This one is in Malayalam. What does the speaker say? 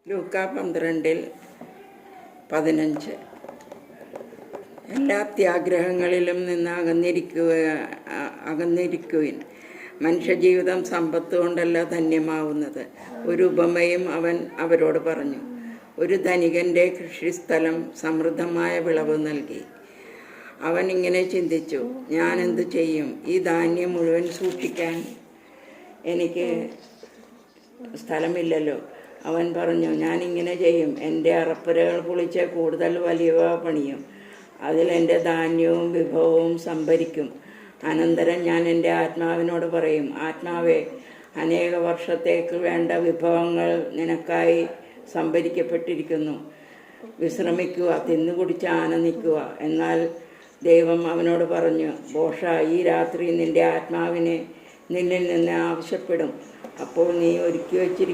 ലൂക്കാ 12:15 എല്ലാ അത്യാഗ്രഹങ്ങളിലും നിന്ന് അകന്നിരിക്കുവിൻ. മനുഷ്യജീവിതം സമ്പത്ത് കൊണ്ടല്ല ധന്യമാവുന്നത്. ഒരു ഉപമയും അവൻ അവരോട് പറഞ്ഞു. ഒരു ധനികൻ്റെ കൃഷിസ്ഥലം സമൃദ്ധമായ വിളവ് നൽകി. അവൻ ഇങ്ങനെ ചിന്തിച്ചു, ഞാൻ എന്തു ചെയ്യും? ഈ ധാന്യം മുഴുവൻ സൂക്ഷിക്കാൻ എനിക്ക് സ്ഥലമില്ലല്ലോ. അവൻ പറഞ്ഞു, ഞാനിങ്ങനെ ചെയ്യും. എൻ്റെ അറപ്പുരകൾ പൊളിച്ച് കൂടുതൽ വലിയവ പണിയും. അതിൽ എൻ്റെ ധാന്യവും വിഭവവും സംഭരിക്കും. അനന്തരം ഞാൻ എൻ്റെ ആത്മാവിനോട് പറയും, ആത്മാവേ, അനേക വർഷത്തേക്ക് വേണ്ട വിഭവങ്ങൾ നിനക്കായി സംഭരിക്കപ്പെട്ടിരിക്കുന്നു. വിശ്രമിക്കുക, തിന്നുകുടിച്ച് ആനന്ദിക്കുക. എന്നാൽ ദൈവം അവനോട് പറഞ്ഞു, ഭോഷ, ഈ രാത്രി നിൻ്റെ ആത്മാവിനെ നിന്നിൽ നിന്ന് ആവശ്യപ്പെടും. അപ്പോൾ നീ ഒരുക്കി വച്ചിരിക്കുന്ന